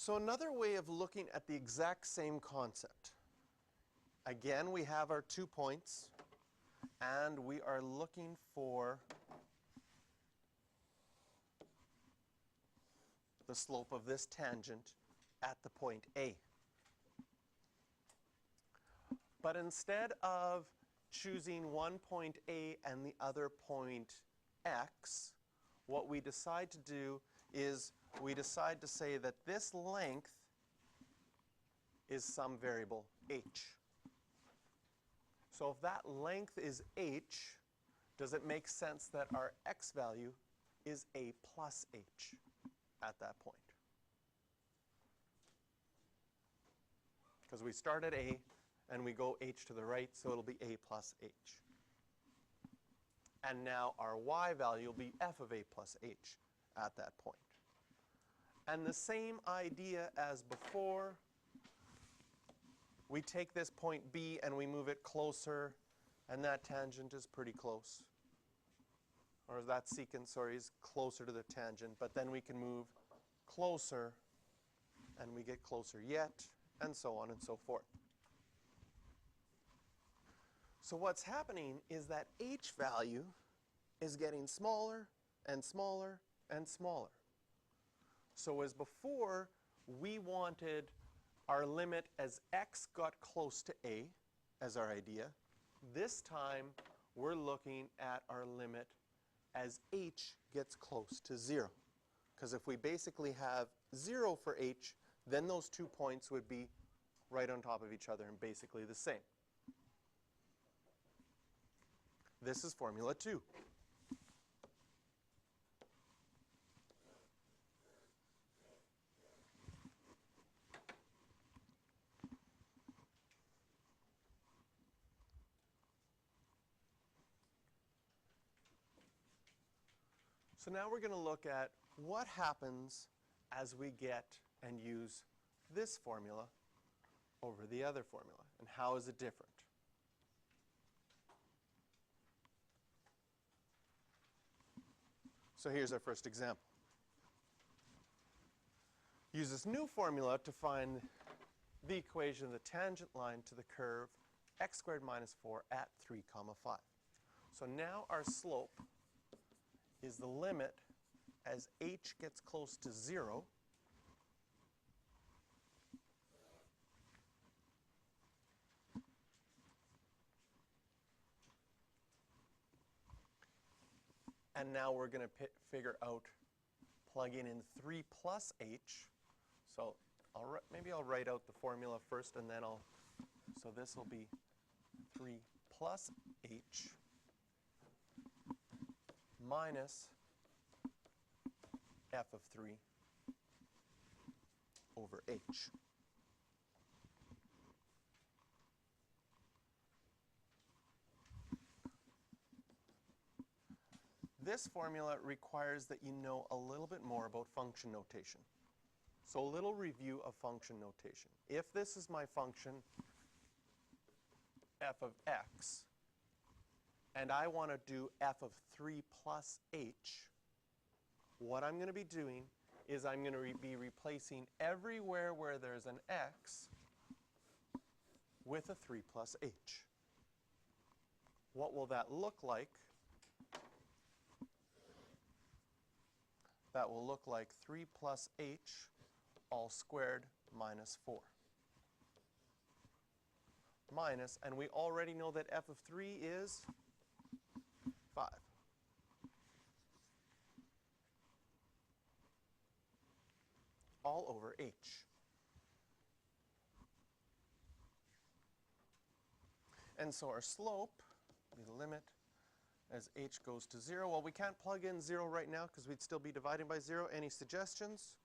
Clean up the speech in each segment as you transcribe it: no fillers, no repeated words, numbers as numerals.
So another way of looking at the exact same concept. Again, we have our 2 points, and we are looking for the slope of this tangent at the point A. But instead of choosing one point A and the other point X, what we decide to do is we decide to say that this length is some variable h. So if that length is h, does it make sense that our x value is a plus h at that point? Because we start at a and we go h to the right, so it'll be a plus h. And now our y value will be f of a plus h at that point. And the same idea as before, we take this point B and we move it closer, and that tangent is pretty close. Or that secant, sorry, is closer to the tangent, but then we can move closer, and we get closer yet, and so on and so forth. So what's happening is that h value is getting smaller and smaller and smaller. So as before, we wanted our limit as x got close to a as our idea. This time, we're looking at our limit as h gets close to 0. Because if we basically have 0 for h, then those 2 points would be right on top of each other and basically the same. This is formula 2. So now we're going to look at what happens as we get and use this formula over the other formula, and how is it different. So here's our first example. Use this new formula to find the equation of the tangent line to the curve x squared minus 4 at 3, 5. So now our slope is the limit as h gets close to 0 and now we're going to figure out plugging in 3 plus h. So maybe I'll write out the formula first, and then so this will be 3 plus h minus f of 3 over h. This formula requires that you know a little bit more about function notation. So a little review of function notation. If this is my function f of x, and I want to do f of 3 plus h, what I'm going to be doing is I'm going to be replacing everywhere where there's an x with a 3 plus h. What will that look like? That will look like 3 plus h all squared minus 4. Minus, and we already know that f of 3 is 5. All over h. And so our slope, the limit as h goes to 0. Well, we can't plug in 0 right now because we'd still be dividing by 0. Any suggestions?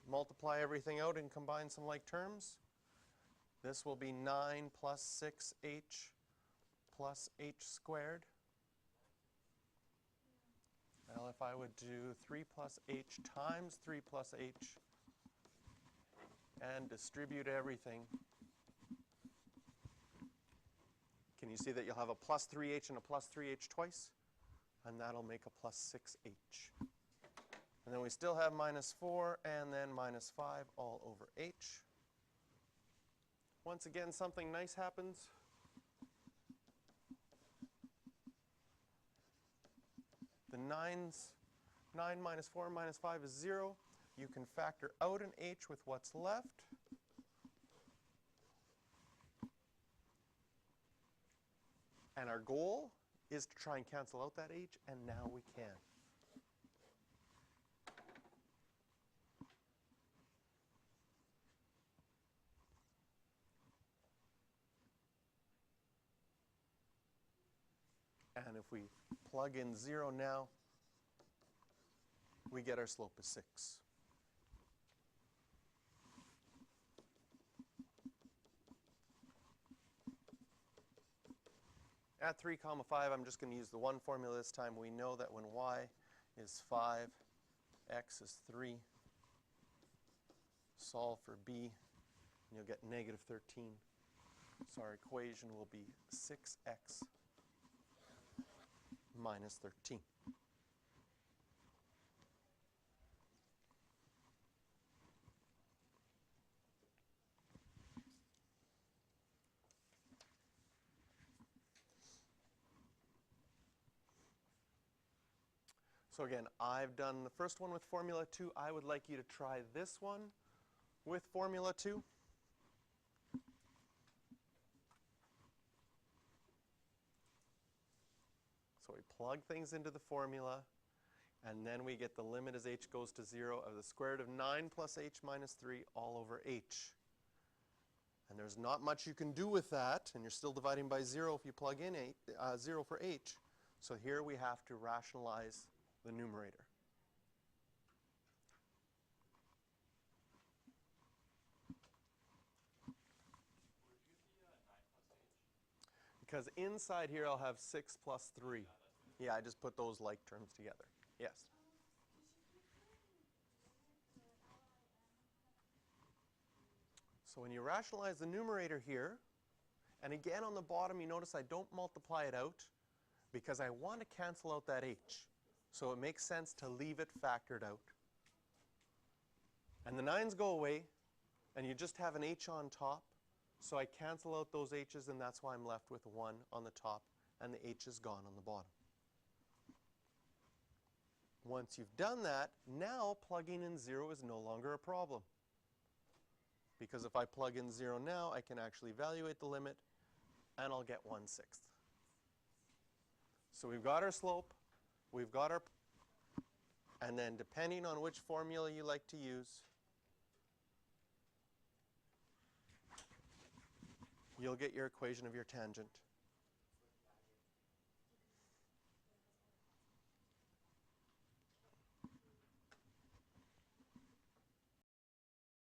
Multiply everything out and combine some like terms. This will be 9 plus 6h plus h squared. Well, if I would do 3 plus h times 3 plus h and distribute everything, can you see that you'll have a plus 3h and a plus 3h twice? And that'll make a plus 6h. And then we still have minus 4 and then minus 5 all over h. Once again, something nice happens. The 9 minus 4 minus 5 is 0. You can factor out an h with what's left. And our goal is to try and cancel out that h, and now we can. And if we plug in 0 now, we get our slope is 6. At 3, 5, I'm just going to use the one formula this time. We know that when y is 5, x is 3. Solve for b, and you'll get negative 13. So our equation will be 6x minus 13. So again, I've done the first one with formula 2. I would like you to try this one with formula 2. So we plug things into the formula, and then we get the limit as h goes to 0 of the square root of 9 plus h minus 3 all over h. And there's not much you can do with that, and you're still dividing by 0 if you plug in 0 for h. So here we have to rationalize the numerator. Because inside here I'll have 6 plus 3. Yeah, I just put those like terms together. Yes? So when you rationalize the numerator here, and again on the bottom you notice I don't multiply it out because I want to cancel out that h. So it makes sense to leave it factored out. And the 9's go away, and you just have an h on top. So I cancel out those h's, and that's why I'm left with 1 on the top, and the h is gone on the bottom. Once you've done that, now plugging in 0 is no longer a problem. Because if I plug in 0 now, I can actually evaluate the limit, and I'll get 1/6. So we've got our slope, we've got our, and then depending on which formula you like to use, you'll get your equation of your tangent.